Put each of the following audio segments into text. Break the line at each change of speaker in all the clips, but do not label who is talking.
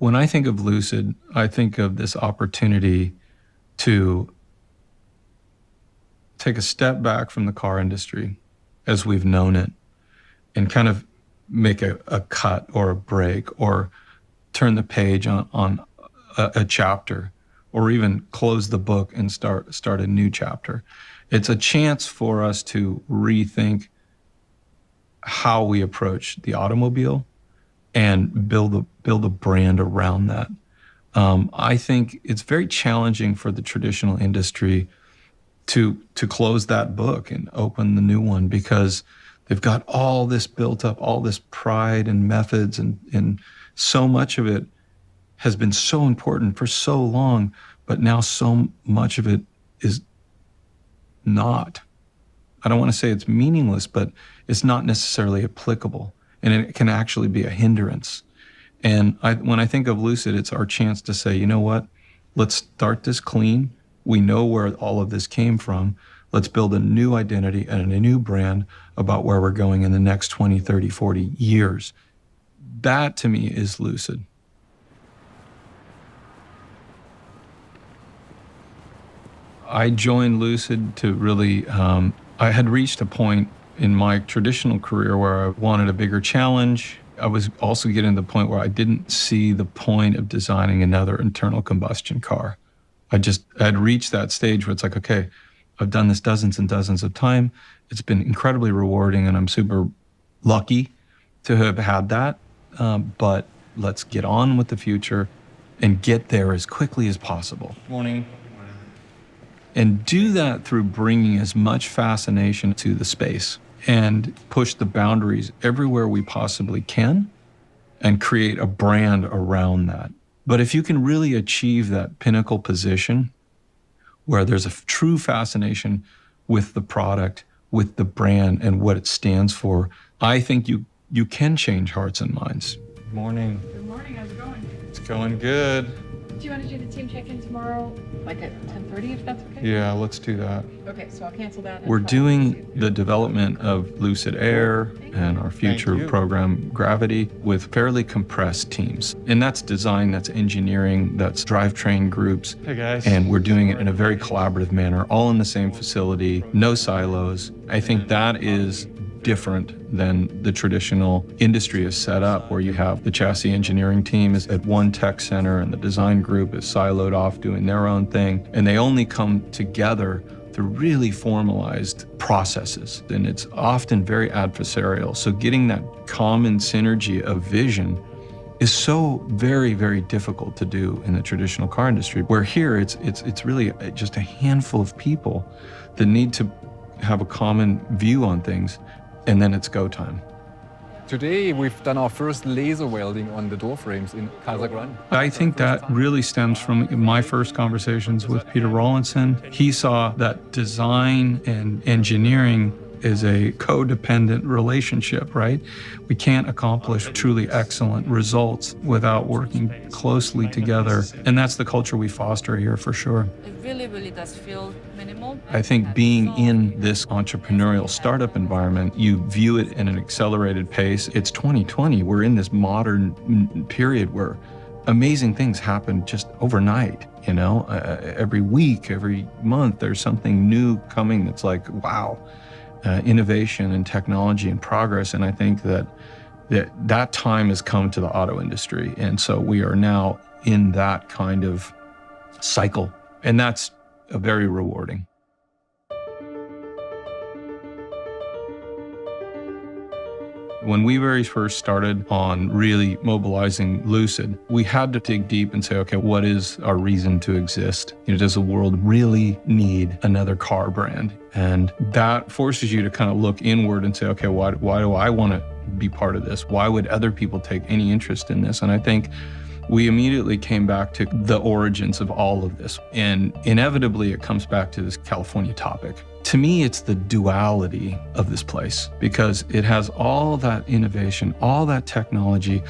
When I think of Lucid, I think of this opportunity to take a step back from the car industry as we've known it and kind of make a cut or a break or turn the page on a chapter or even close the book and start a new chapter. It's a chance for us to rethink how we approach the automobile and build a brand around that. I think it's very challenging for the traditional industry to close that book and open the new one because they've got all this built up, all this pride and methods, and so much of it has been so important for so long, but now so much of it is not. I don't want to say it's meaningless, but it's not necessarily applicable, and it can actually be a hindrance. And when I think of Lucid, it's our chance to say, you know what, let's start this clean. We know where all of this came from. Let's build a new identity and a new brand about where we're going in the next 20, 30, 40 years. That, to me, is Lucid. I joined Lucid to really, I had reached a point in my traditional career where I wanted a bigger challenge. I was also getting to the point where I didn't see the point of designing another internal combustion car. I'd reached that stage where it's like, okay, I've done this dozens and dozens of times. It's been incredibly rewarding, and I'm super lucky to have had that. But let's get on with the future and get there as quickly as possible. Morning. And do that through bringing as much fascination to the space and push the boundaries everywhere we possibly can and create a brand around that. But if you can really achieve that pinnacle position where there's a true fascination with the product, with the brand, and what it stands for, I think you can change hearts and minds. Good morning.
Good morning, how's it going?
It's going good.
Do you want to do the team check-in tomorrow, like at 10:30, if that's okay?
Yeah, let's do that.
Okay, so I'll cancel that.
We're doing the development of Lucid Air and our future program Gravity with fairly compressed teams. And that's design, that's engineering, that's drivetrain groups.
Hey guys.
And we're doing it in a very collaborative manner, all in the same facility, no silos. I think that is different than the traditional industry is set up, where you have the chassis engineering team is at one tech center and the design group is siloed off doing their own thing. And they only come together through really formalized processes. And it's often very adversarial. So getting that common synergy of vision is so very, very difficult to do in the traditional car industry, where here it's really just a handful of people that need to have a common view on things, and then it's go time.
Today we've done our first laser welding on the door frames in Casa Grande.
I think that really stems from my first conversations with Peter Rawlinson. He saw that design and engineering is a codependent relationship, right? We can't accomplish truly excellent results without working closely together. And that's the culture we foster here for sure.
It really, really does feel minimal.
I think being in this entrepreneurial startup environment, you view it in an accelerated pace. It's 2020. We're in this modern period where amazing things happen just overnight, you know? Every week, every month, there's something new coming that's like, wow. Innovation and technology and progress. And I think that time has come to the auto industry. And so we are now in that kind of cycle. And that's very rewarding. When we very first started on really mobilizing Lucid, we had to dig deep and say, okay, what is our reason to exist? You know, does the world really need another car brand? And that forces you to kind of look inward and say, okay, why do I want to be part of this? Why would other people take any interest in this? And I think we immediately came back to the origins of all of this. And inevitably, it comes back to this California topic. To me, it's the duality of this place, because it has all that innovation, all that technology,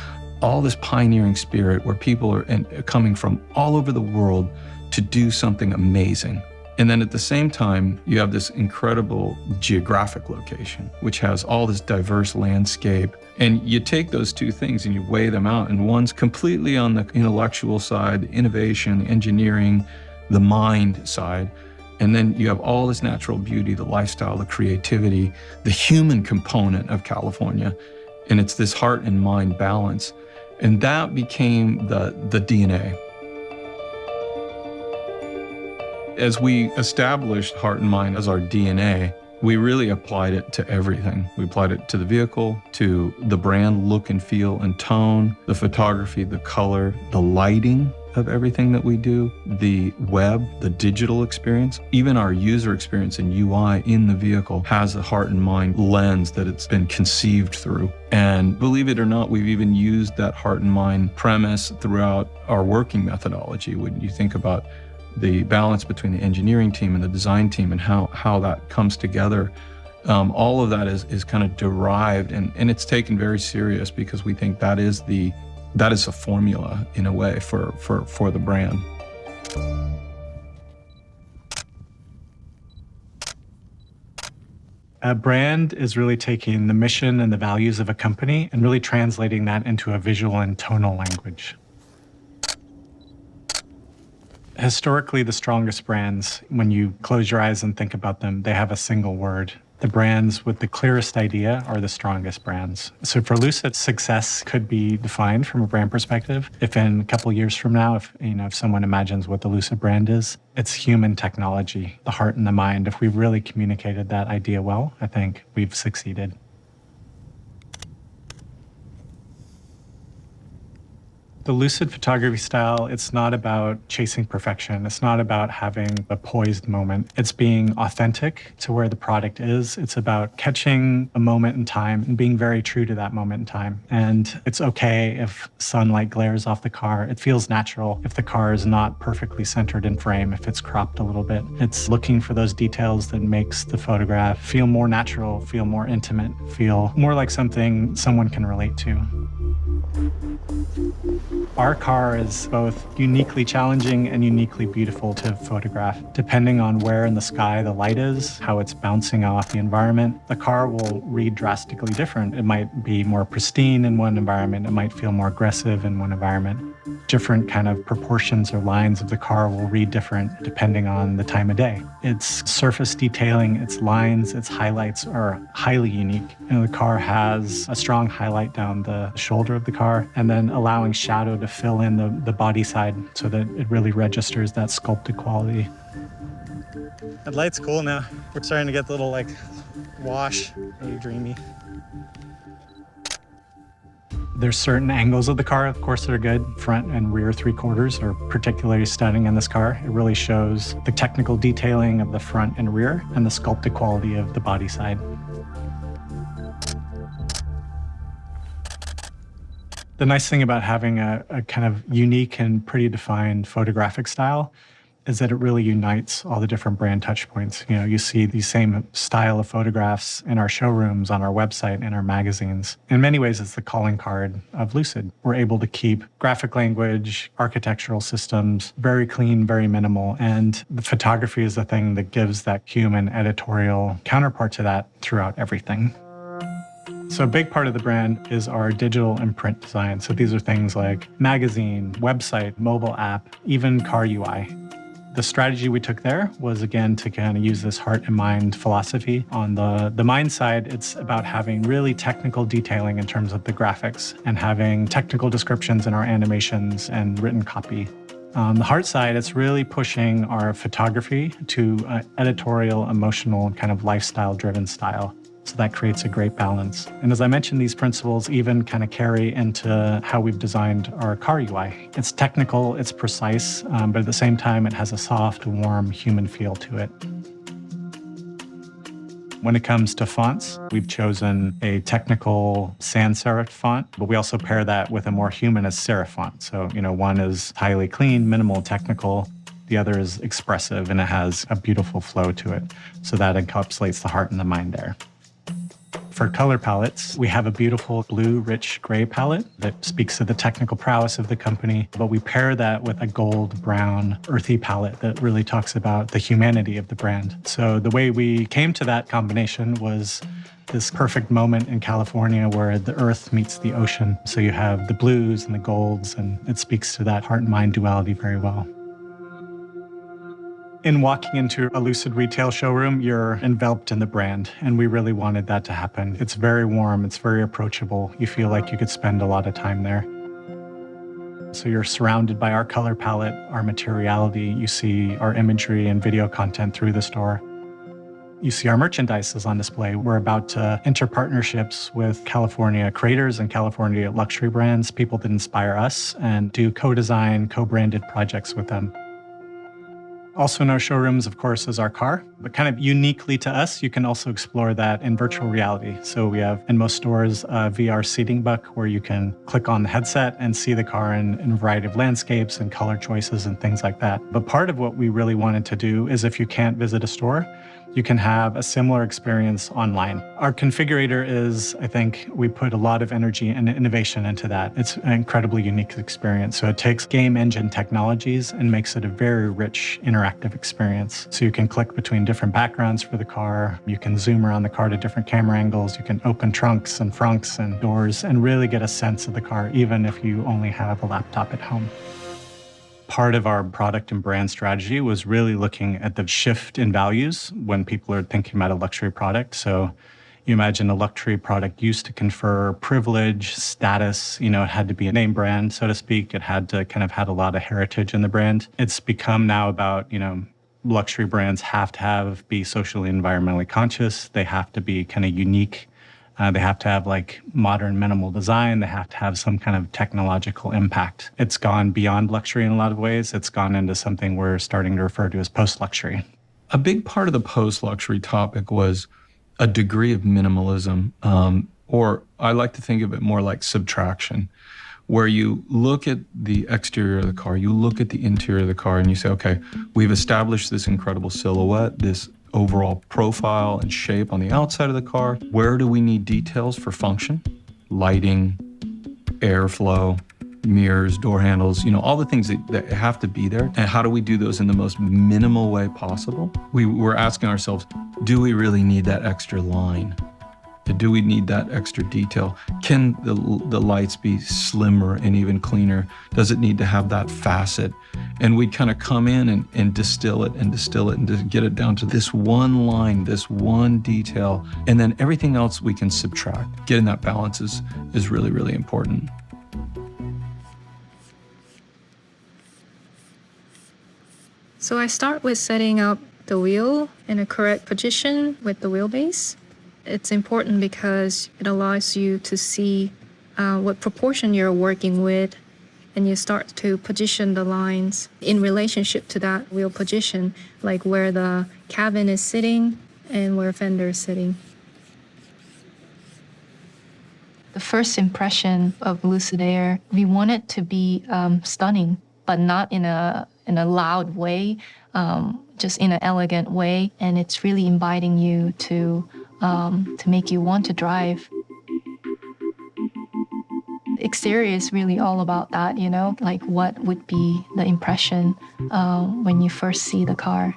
all this pioneering spirit where people are coming from all over the world to do something amazing. And then at the same time, you have this incredible geographic location, which has all this diverse landscape. And you take those two things and you weigh them out, and one's completely on the intellectual side, the innovation, the engineering, the mind side. And then you have all this natural beauty, the lifestyle, the creativity, the human component of California. And it's this heart and mind balance. And that became the DNA. As we established heart and mind as our DNA, we really applied it to everything. We applied it to the vehicle, to the brand look and feel and tone, the photography, the color, the lighting of everything that we do, the web, the digital experience, even our user experience and UI in the vehicle has a heart and mind lens that it's been conceived through. And believe it or not, we've even used that heart and mind premise throughout our working methodology. When you think about the balance between the engineering team and the design team and how that comes together, all of that is kind of derived and it's taken very serious because we think that is a formula in a way for the brand.
A brand is really taking the mission and the values of a company and really translating that into a visual and tonal language. Historically, the strongest brands, when you close your eyes and think about them, they have a single word. The brands with the clearest idea are the strongest brands. So for Lucid, success could be defined from a brand perspective. If in a couple years from now, if someone imagines what the Lucid brand is, it's human technology, the heart and the mind. If we've really communicated that idea well, I think we've succeeded. The Lucid photography style, it's not about chasing perfection. It's not about having a poised moment. It's being authentic to where the product is. It's about catching a moment in time and being very true to that moment in time. And it's okay if sunlight glares off the car. It feels natural if the car is not perfectly centered in frame, if it's cropped a little bit. It's looking for those details that makes the photograph feel more natural, feel more intimate, feel more like something someone can relate to. Our car is both uniquely challenging and uniquely beautiful to photograph. Depending on where in the sky the light is, how it's bouncing off the environment, the car will read drastically different. It might be more pristine in one environment. It might feel more aggressive in one environment. Different kind of proportions or lines of the car will read different depending on the time of day. Its surface detailing, its lines, its highlights are highly unique. The car has a strong highlight down the shoulder of the car and then allowing shadow to fill in the body side so that it really registers that sculpted quality. That light's cool now. We're starting to get the little wash, really dreamy. There's certain angles of the car, of course, that are good. Front and rear three-quarters are particularly stunning in this car. It really shows the technical detailing of the front and rear and the sculpted quality of the body side. The nice thing about having a kind of unique and pretty defined photographic style is that it really unites all the different brand touch points. You see the same style of photographs in our showrooms, on our website, in our magazines. In many ways, it's the calling card of Lucid. We're able to keep graphic language, architectural systems, very clean, very minimal. And the photography is the thing that gives that human editorial counterpart to that throughout everything. So a big part of the brand is our digital and print design. So these are things like magazine, website, mobile app, even car UI. The strategy we took there was, again, to kind of use this heart and mind philosophy. On the mind side, it's about having really technical detailing in terms of the graphics and having technical descriptions in our animations and written copy. On the heart side, it's really pushing our photography to an editorial, emotional, kind of lifestyle-driven style. So that creates a great balance. And as I mentioned, these principles even kind of carry into how we've designed our car UI. It's technical, it's precise, but at the same time, it has a soft, warm, human feel to it. When it comes to fonts, we've chosen a technical sans serif font, but we also pair that with a more humanist serif font. So, one is highly clean, minimal, technical. The other is expressive, and it has a beautiful flow to it. So that encapsulates the heart and the mind there. For color palettes, we have a beautiful blue, rich gray palette that speaks to the technical prowess of the company, but we pair that with a gold, brown, earthy palette that really talks about the humanity of the brand. So the way we came to that combination was this perfect moment in California where the earth meets the ocean. So you have the blues and the golds, and it speaks to that heart and mind duality very well. In walking into a Lucid retail showroom, you're enveloped in the brand, and we really wanted that to happen. It's very warm, it's very approachable. You feel like you could spend a lot of time there. So you're surrounded by our color palette, our materiality. You see our imagery and video content through the store. You see our merchandise is on display. We're about to enter partnerships with California creators and California luxury brands, people that inspire us, and do co-design, co-branded projects with them. Also in our showrooms, of course, is our car, but kind of uniquely to us, you can also explore that in virtual reality. So we have, in most stores, a VR seating buck where you can click on the headset and see the car in a variety of landscapes and color choices and things like that. But part of what we really wanted to do is if you can't visit a store, you can have a similar experience online. Our configurator is, I think, we put a lot of energy and innovation into that. It's an incredibly unique experience. So it takes game engine technologies and makes it a very rich interactive experience. So you can click between different backgrounds for the car. You can zoom around the car to different camera angles. You can open trunks and frunks and doors and really get a sense of the car, even if you only have a laptop at home. Part of our product and brand strategy was really looking at the shift in values when people are thinking about a luxury product. So you imagine a luxury product used to confer privilege, status, it had to be a name brand, so to speak. It had to kind of had a lot of heritage in the brand. It's become now about, luxury brands have to be socially and environmentally conscious. They have to be kind of unique. They have to have modern minimal design. They have to have some kind of technological impact. It's gone beyond luxury in a lot of ways. It's gone into something we're starting to refer to as post-luxury.
A big part of the post-luxury topic was a degree of minimalism, or I like to think of it more like subtraction, where you look at the exterior of the car, you look at the interior of the car, and you say, okay, we've established this incredible silhouette, this overall profile and shape on the outside of the car. Where do we need details for function? Lighting, airflow, mirrors, door handles, all the things that have to be there. And how do we do those in the most minimal way possible? We were asking ourselves, do we really need that extra line? Do we need that extra detail? Can the lights be slimmer and even cleaner? Does it need to have that facet? And we'd kind of come in and distill it and to get it down to this one line, this one detail, and then everything else we can subtract. Getting that balance is really, really important.
So I start with setting up the wheel in a correct position with the wheelbase. It's important because it allows you to see what proportion you're working with, and you start to position the lines in relationship to that wheel position, like where the cabin is sitting and where fender is sitting.
The first impression of Lucid Air, we want it to be stunning, but not in a loud way, just in an elegant way, and it's really inviting you to make you want to drive. The exterior is really all about that, like what would be the impression when you first see the car.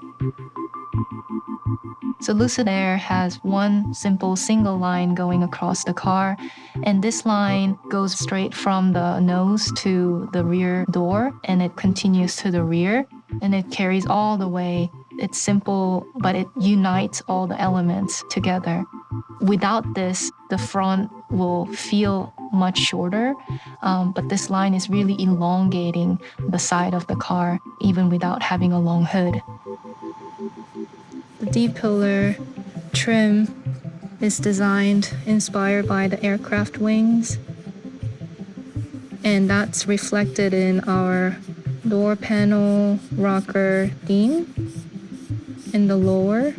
So Lucid Air has one simple single line going across the car, and this line goes straight from the nose to the rear door, and it continues to the rear, and it carries all the way. It's simple, but it unites all the elements together. Without this, the front will feel much shorter, but this line is really elongating the side of the car, even without having a long hood.
The D-pillar trim is inspired by the aircraft wings, and that's reflected in our door panel rocker theme in the lower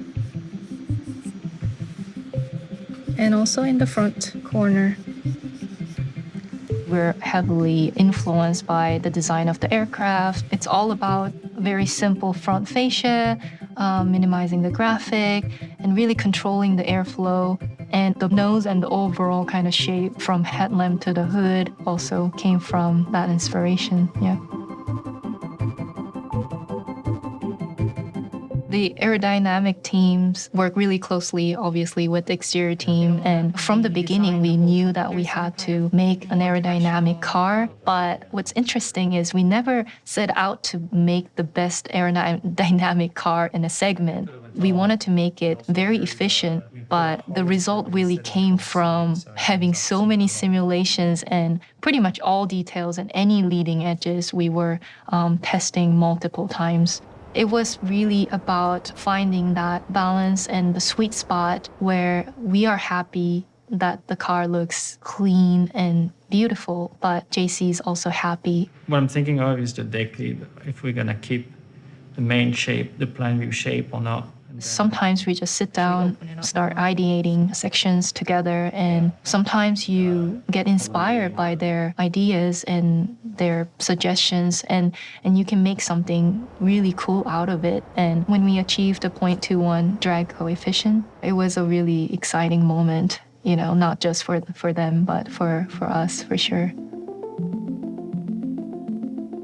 and also in the front corner.
We're heavily influenced by the design of the aircraft. It's all about a very simple front fascia, minimizing the graphic, and really controlling the airflow And the nose and the overall kind of shape from headlamp to the hood also came from that inspiration. Yeah. The aerodynamic teams work really closely, obviously, with the exterior team. And from the beginning, we knew that we had to make an aerodynamic car. But what's interesting is we never set out to make the best aerodynamic car in a segment. We wanted to make it very efficient, but the result really came from having so many simulations and pretty much all details and any leading edges we were testing multiple times. It was really about finding that balance and the sweet spot where we are happy that the car looks clean and beautiful, but JC is also happy.
What I'm thinking of is the deck lid, if we're gonna keep the main shape, the plan view shape or not.
Sometimes we just sit down, start ideating sections together, and sometimes you get inspired by their ideas and their suggestions, and you can make something really cool out of it. And when we achieved a 0.21 drag coefficient, it was a really exciting moment, you know, not just for them, but for us, for sure.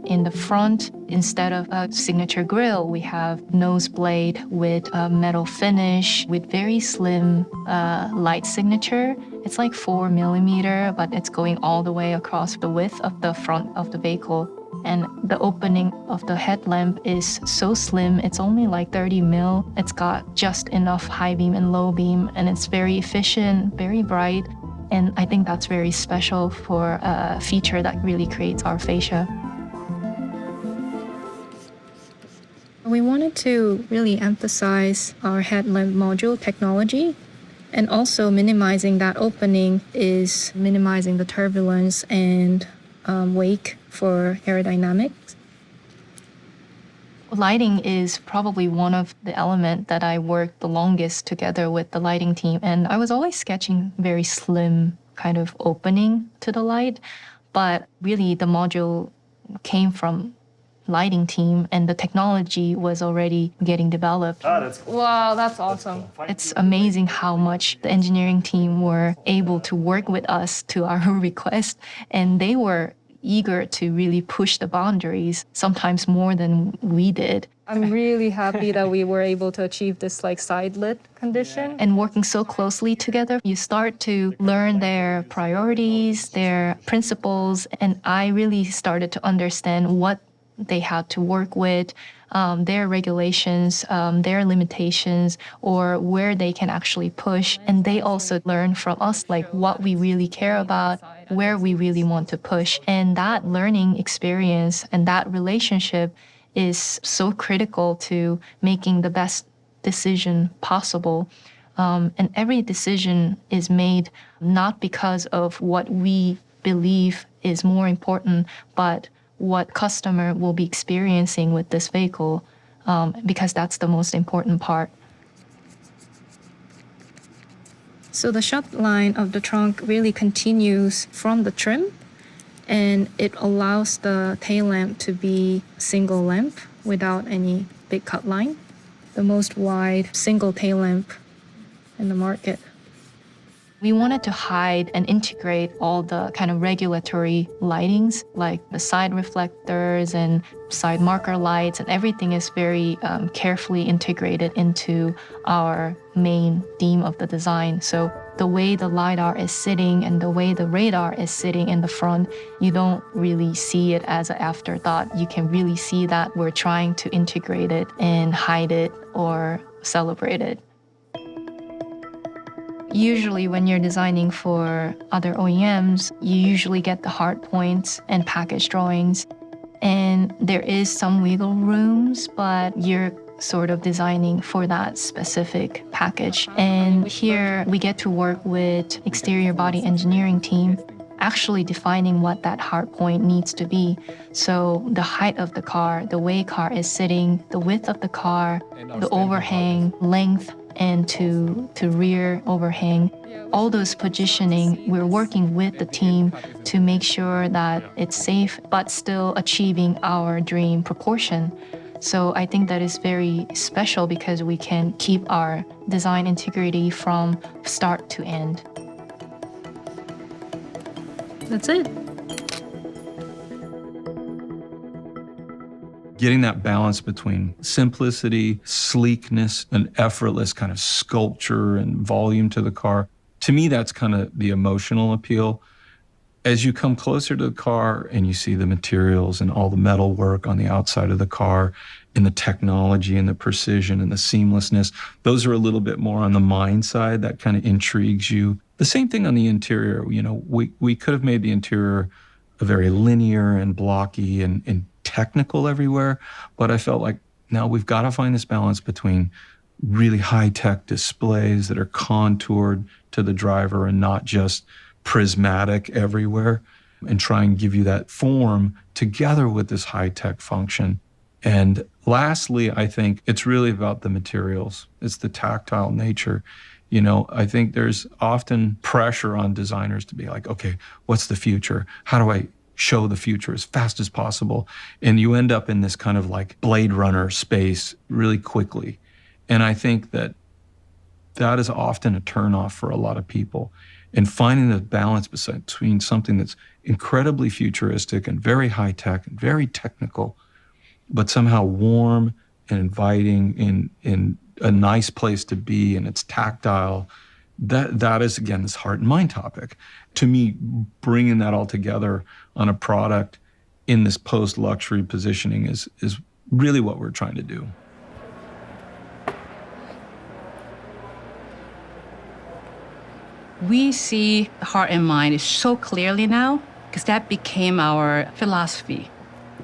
In the front, instead of a signature grille, we have nose blade with a metal finish with very slim light signature. It's like 4 millimeter, but it's going all the way across the width of the front of the vehicle. And the opening of the headlamp is so slim, it's only like 30 mil. It's got just enough high beam and low beam, and it's very efficient, very bright. And I think that's very special for a feature that really creates our fascia.
We wanted to really emphasize our headlamp module technology, and also minimizing that opening is minimizing the turbulence and wake for aerodynamics.
Lighting is probably one of the elements that I worked the longest together with the lighting team, and I was always sketching very slim kind of opening to the light, but really the module came from lighting team, and the technology was already getting developed.
Ah, that's cool.
Wow, that's awesome.
It's amazing how much the engineering team were able to work with us to our request, and they were eager to really push the boundaries, sometimes more than we did.
I'm really happy that we were able to achieve this like side lit condition.
And working so closely together, you start to learn their priorities, their principles, and I really started to understand what they had to work with, their regulations, their limitations, or where they can actually push. And they also learn from us, like what we really care about, where we really want to push. And that learning experience and that relationship is so critical to making the best decision possible. And every decision is made not because of what we believe is more important, but what customer will be experiencing with this vehicle, because that's the most important part.
So the shut line of the trunk really continues from the trim, and it allows the tail lamp to be single lamp without any big cut line. The most wide single tail lamp in the market.
We wanted to hide and integrate all the kind of regulatory lightings, like the side reflectors and side marker lights, and everything is very carefully integrated into our main theme of the design. So the way the LiDAR is sitting and the way the radar is sitting in the front, you don't really see it as an afterthought. You can really see that we're trying to integrate it and hide it or celebrate it. Usually when you're designing for other OEMs, you usually get the hard points and package drawings. And there is some wiggle rooms, but you're sort of designing for that specific package. And here we get to work with exterior body engineering team, actually defining what that hard point needs to be. So the height of the car, the way car is sitting, the width of the car, the overhang, length, and to rear overhang. All those positioning, we're working with the team to make sure that it's safe, but still achieving our dream proportion. So I think that is very special because we can keep our design integrity from start to end.
That's it.
Getting that balance between simplicity, sleekness, and effortless kind of sculpture and volume to the car. To me, that's kind of the emotional appeal. As you come closer to the car and you see the materials and all the metal work on the outside of the car and the technology and the precision and the seamlessness, those are a little bit more on the mind side. That kind of intrigues you. The same thing on the interior. You know, we could have made the interior a very linear and blocky and technical everywhere, but I felt like now we've got to find this balance between really high-tech displays that are contoured to the driver and not just prismatic everywhere, and try and give you that form together with this high-tech function. And lastly, I think it's really about the materials. It's the tactile nature. You know, I think there's often pressure on designers to be like, okay, what's the future? How do I show the future as fast as possible? And you end up in this kind of like Blade Runner space really quickly. And I think that that is often a turnoff for a lot of people. And finding the balance between something that's incredibly futuristic and very high tech and very technical, but somehow warm and inviting in a nice place to be, and it's tactile, that is, again, this heart and mind topic. To me, bringing that all together on a product in this post-luxury positioning is really what we're trying to do.
We see heart and mind so clearly now because that became our philosophy.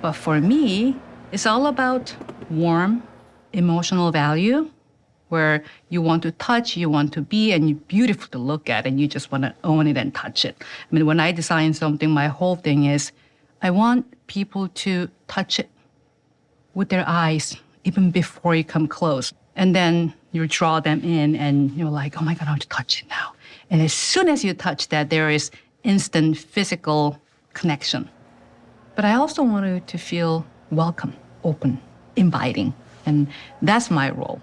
But for me, it's all about warm, emotional value, where you want to touch, you want to be, and you're beautiful to look at, and you just want to own it and touch it. I mean, when I design something, my whole thing is I want people to touch it with their eyes even before you come close. And then you draw them in, and you're like, oh my God, I want to touch it now. And as soon as you touch that, there is instant physical connection. But I also want you to feel welcome, open, inviting. And that's my role.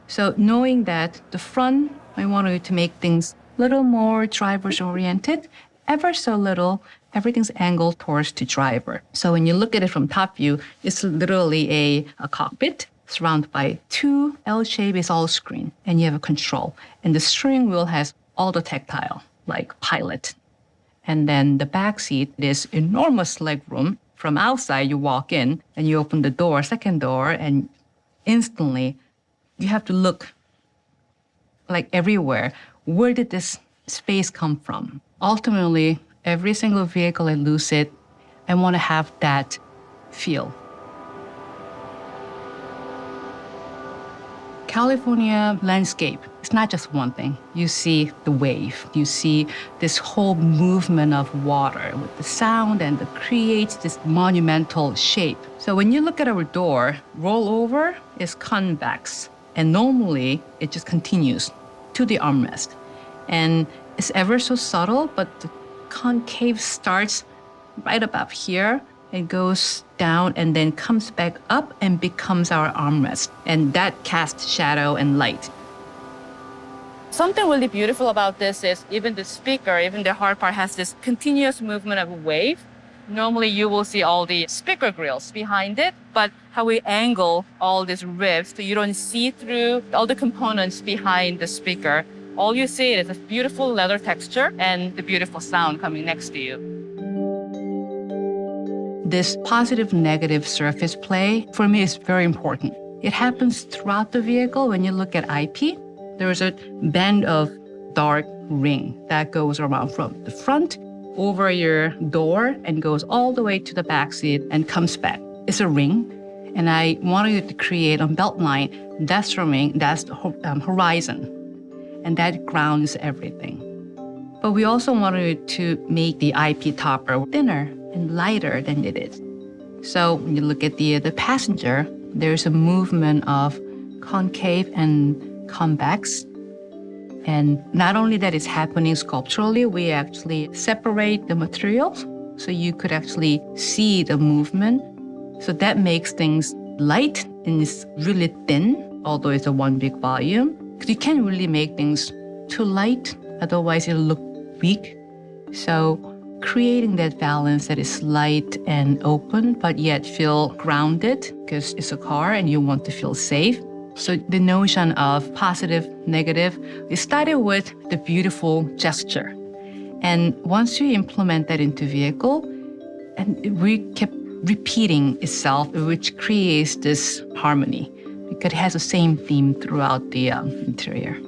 So knowing that the front, I want you to make things a little more driver's oriented, ever so little, everything's angled towards the driver. So when you look at it from top view, it's literally a cockpit surrounded by two L-shape, is all screen, and you have a control. And the steering wheel has all the tactile, like pilot. And then the back seat is enormous leg room. From outside, you walk in and you open the door, second door, and instantly you have to look like everywhere. Where did this space come from? Ultimately, every single vehicle at Lucid, I want to have that feel. California landscape, it's not just one thing. You see the wave, you see this whole movement of water with the sound, and it creates this monumental shape. So when you look at our door, rollover is convex, and normally it just continues to the armrest. And it's ever so subtle, but the concave starts right above here. It goes down and then comes back up and becomes our armrest. And that casts shadow and light. Something really beautiful about this is even the speaker, even the hard part, has this continuous movement of a wave. Normally you will see all the speaker grills behind it, but how we angle all these ribs so you don't see through all the components behind the speaker. All you see is a beautiful leather texture and the beautiful sound coming next to you. This positive-negative surface play, for me, is very important. It happens throughout the vehicle. When you look at IP, there is a band of dark ring that goes around from the front over your door and goes all the way to the back seat and comes back. It's a ring, and I wanted to create a belt line. That's the ring, that's the horizon, and that grounds everything. But we also wanted to make the IP topper thinner and lighter than it is. So when you look at the passenger, there's a movement of concave and convex. And not only that is happening sculpturally, we actually separate the materials so you could actually see the movement. So that makes things light and it's really thin, although it's a one big volume. Because you can't really make things too light, otherwise it'll look weak. So creating that balance that is light and open, but yet feel grounded, because it's a car and you want to feel safe. So the notion of positive, negative, it started with the beautiful gesture. And once you implement that into vehicle, and it kept repeating itself, which creates this harmony, because it has the same theme throughout the interior.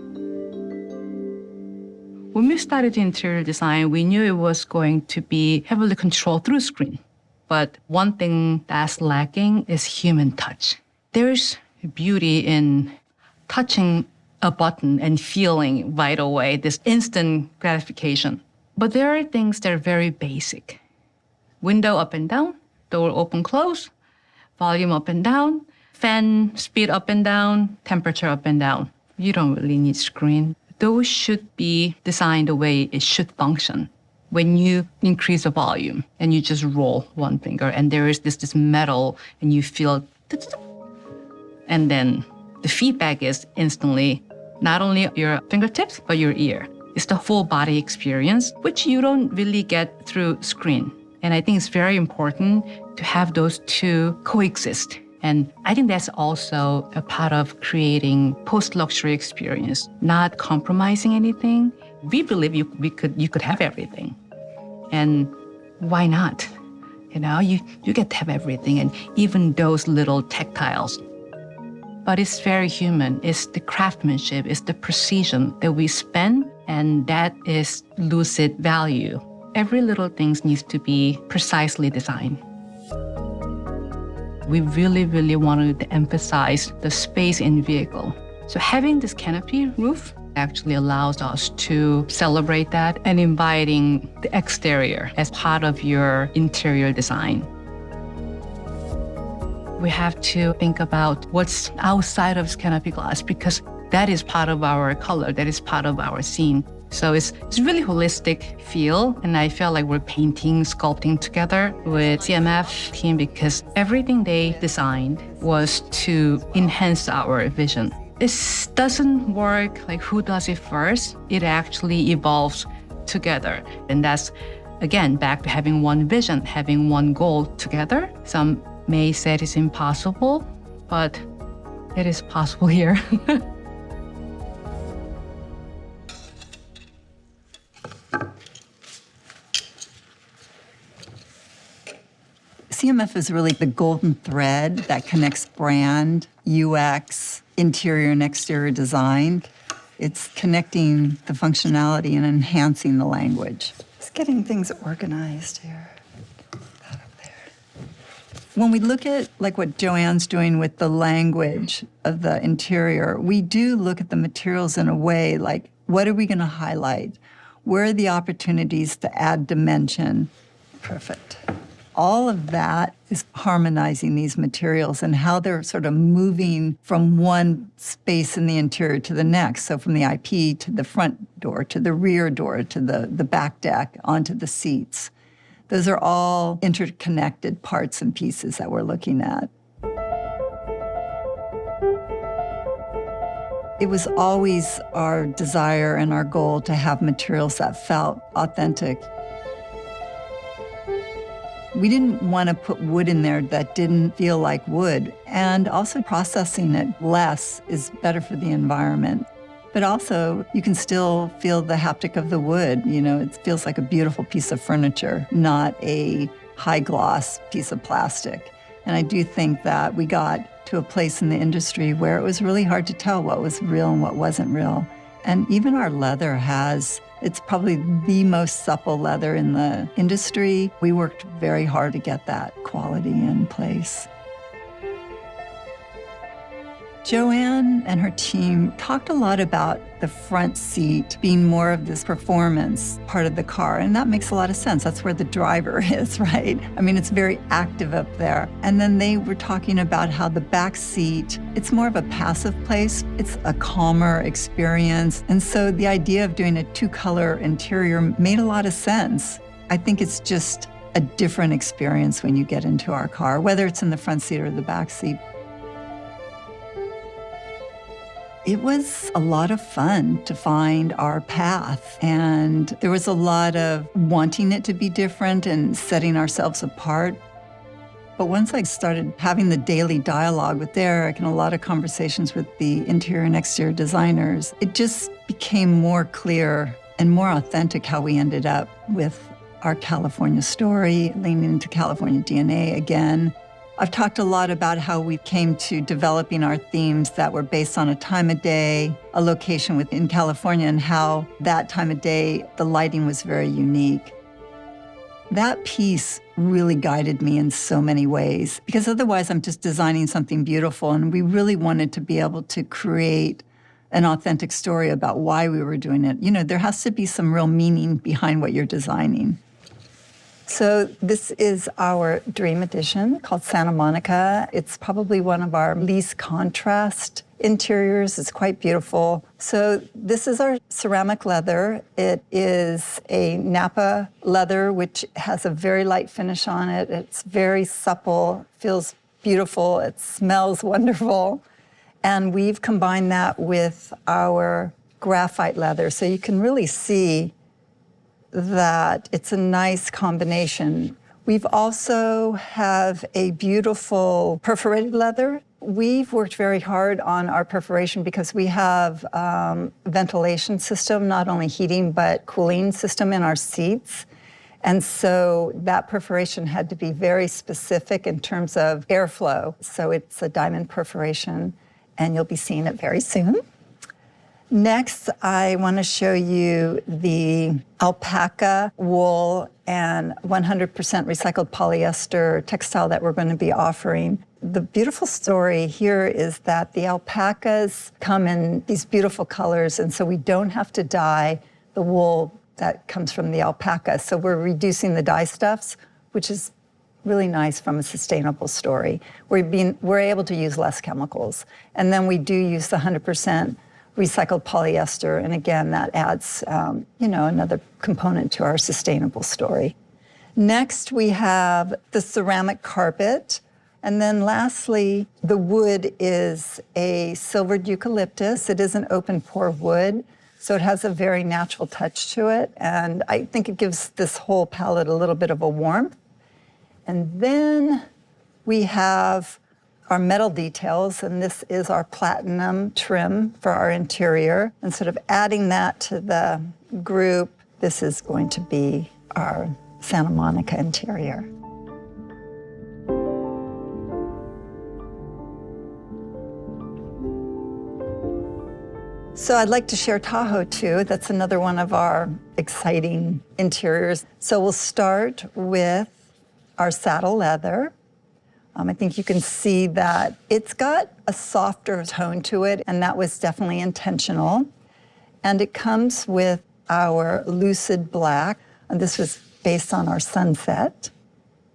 When we started interior design, we knew it was going to be heavily controlled through screen. But one thing that's lacking is human touch. There's beauty in touching a button and feeling right away this instant gratification. But there are things that are very basic. Window up and down, door open, close, volume up and down, fan speed up and down, temperature up and down. You don't really need screen. Those should be designed the way it should function. When you increase the volume and you just roll one finger and there is this metal and you feel, and then the feedback is instantly not only your fingertips, but your ear. It's the full body experience, which you don't really get through screen. And I think it's very important to have those two coexist. And I think that's also a part of creating post-luxury experience, not compromising anything. We believe you could have everything. And why not? You know, you get to have everything, and even those little tactiles. But it's very human. It's the craftsmanship, it's the precision that we spend, and that is Lucid value. Every little thing needs to be precisely designed. We really, really wanted to emphasize the space in vehicle. So having this canopy roof actually allows us to celebrate that and inviting the exterior as part of your interior design. We have to think about what's outside of this canopy glass, because that is part of our color, that is part of our scene. So it's really holistic feel, and I feel like we're painting, sculpting together with CMF team, because everything they designed was to enhance our vision. This doesn't work like who does it first. It actually evolves together. And that's, again, back to having one vision, having one goal together. Some may say it's impossible, but it is possible here.
CMF is really the golden thread that connects brand, UX, interior and exterior design. It's connecting the functionality and enhancing the language. It's getting things organized here. That up there. When we look at like what Joanne's doing with the language of the interior, we do look at the materials in a way like, what are we going to highlight? Where are the opportunities to add dimension? Perfect. All of that is harmonizing these materials and how they're sort of moving from one space in the interior to the next. So from the IP to the front door, to the rear door, to the back deck, onto the seats. Those are all interconnected parts and pieces that we're looking at. It was always our desire and our goal to have materials that felt authentic. We didn't want to put wood in there that didn't feel like wood, and also processing it less is better for the environment. But also, you can still feel the haptic of the wood. You know, it feels like a beautiful piece of furniture, not a high-gloss piece of plastic. And I do think that we got to a place in the industry where it was really hard to tell what was real and what wasn't real. And even our leather it's probably the most supple leather in the industry. We worked very hard to get that quality in place. Joanne and her team talked a lot about the front seat being more of this performance part of the car, and that makes a lot of sense. That's where the driver is, right? I mean, it's very active up there. And then they were talking about how the back seat, it's more of a passive place. It's a calmer experience. And so the idea of doing a two-color interior made a lot of sense. I think it's just a different experience when you get into our car, whether it's in the front seat or the back seat. It was a lot of fun to find our path, and there was a lot of wanting it to be different and setting ourselves apart. But once I started having the daily dialogue with Derek and a lot of conversations with the interior and exterior designers, it just became more clear and more authentic how we ended up with our California story, leaning into California DNA again. I've talked a lot about how we came to developing our themes that were based on a time of day, a location within California, and how that time of day, the lighting was very unique. That piece really guided me in so many ways, because otherwise I'm just designing something beautiful, and we really wanted to be able to create an authentic story about why we were doing it. You know, there has to be some real meaning behind what you're designing. So this is our Dream Edition called Santa Monica. It's probably one of our least contrast interiors. It's quite beautiful. So this is our ceramic leather. It is a Napa leather, which has a very light finish on it. It's very supple, feels beautiful. It smells wonderful. And we've combined that with our graphite leather. So you can really see that it's a nice combination. We've also have a beautiful perforated leather. We've worked very hard on our perforation because we have ventilation system, not only heating, but cooling system in our seats. And so that perforation had to be very specific in terms of airflow. So it's a diamond perforation, and you'll be seeing it very soon. Next, I want to show you the alpaca wool and 100% recycled polyester textile that we're going to be offering. The beautiful story here is that the alpacas come in these beautiful colors, and so we don't have to dye the wool that comes from the alpaca. So we're reducing the dye stuffs, which is really nice from a sustainable story. We're able to use less chemicals. And then we do use the 100% recycled polyester, and again, that adds, another component to our sustainable story. Next, we have the ceramic carpet, and then lastly, the wood is a silvered eucalyptus. It is an open pore wood, so it has a very natural touch to it, and I think it gives this whole palette a little bit of a warmth. And then we have our metal details, and this is our platinum trim for our interior. And sort of adding that to the group, this is going to be our Santa Monica interior. So I'd like to share Tahoe too. That's another one of our exciting interiors. So we'll start with our saddle leather. I think you can see that it's got a softer tone to it, and that was definitely intentional. And it comes with our Lucid black, and this was based on our sunset.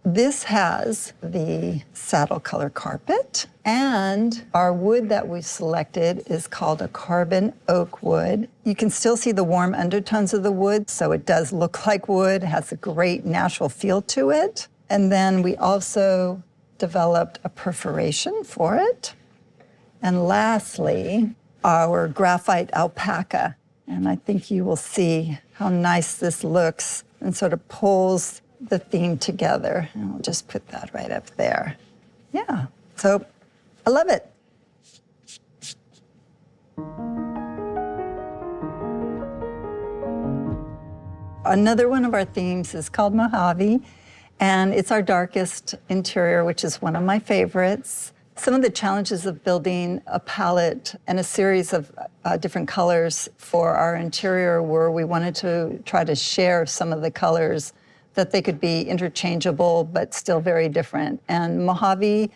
This has the saddle color carpet, and our wood that we selected is called a carbon oak wood. You can still see the warm undertones of the wood, so it does look like wood, it has a great natural feel to it. And then we also developed a perforation for it. And lastly, our graphite alpaca. And I think you will see how nice this looks and sort of pulls the theme together. And I'll just put that right up there. Yeah, so I love it. Another one of our themes is called Mojave. And it's our darkest interior, which is one of my favorites. Some of the challenges of building a palette and a series of different colors for our interior were we wanted to try to share some of the colors that they could be interchangeable but still very different. And Mojave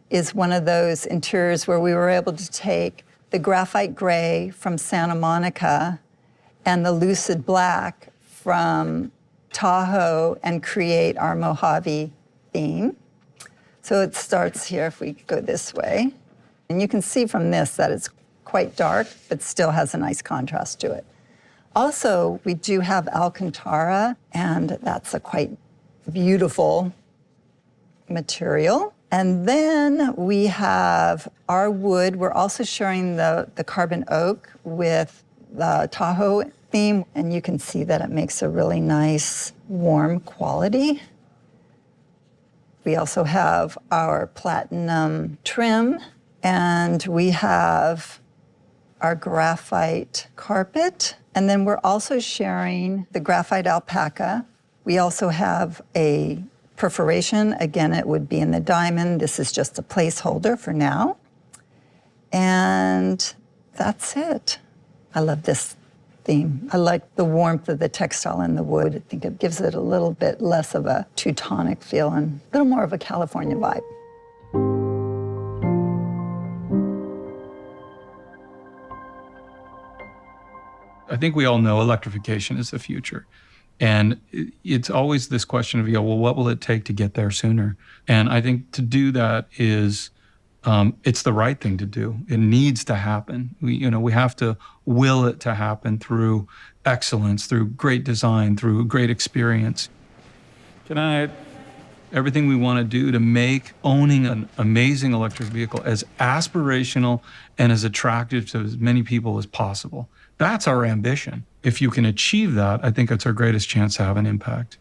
is one of those interiors where we were able to take the graphite gray from Santa Monica and the Lucid black from Tahoe and create our Mojave theme. So it starts here if we go this way. And you can see from this that it's quite dark, but still has a nice contrast to it. Also, we do have Alcantara, and that's a quite beautiful material. And then we have our wood. We're also sharing the carbon oak with the Tahoe theme, and you can see that it makes a really nice, warm quality. We also have our platinum trim, and we have our graphite carpet. And then we're also sharing the graphite alpaca. We also have a perforation. Again, it would be in the diamond. This is just a placeholder for now. And that's it. I love this theme. I like the warmth of the textile and the wood. I think it gives it a little bit less of a Teutonic feel and a little more of a California vibe.
I think we all know electrification is the future. And it's always this question of, well, what will it take to get there sooner? And I think to do that is, it's the right thing to do. It needs to happen. We have to will it to happen through excellence, through great design, through great experience. Good night. Everything we want to do to make owning an amazing electric vehicle as aspirational and as attractive to as many people as possible. That's our ambition. If you can achieve that, I think it's our greatest chance to have an impact.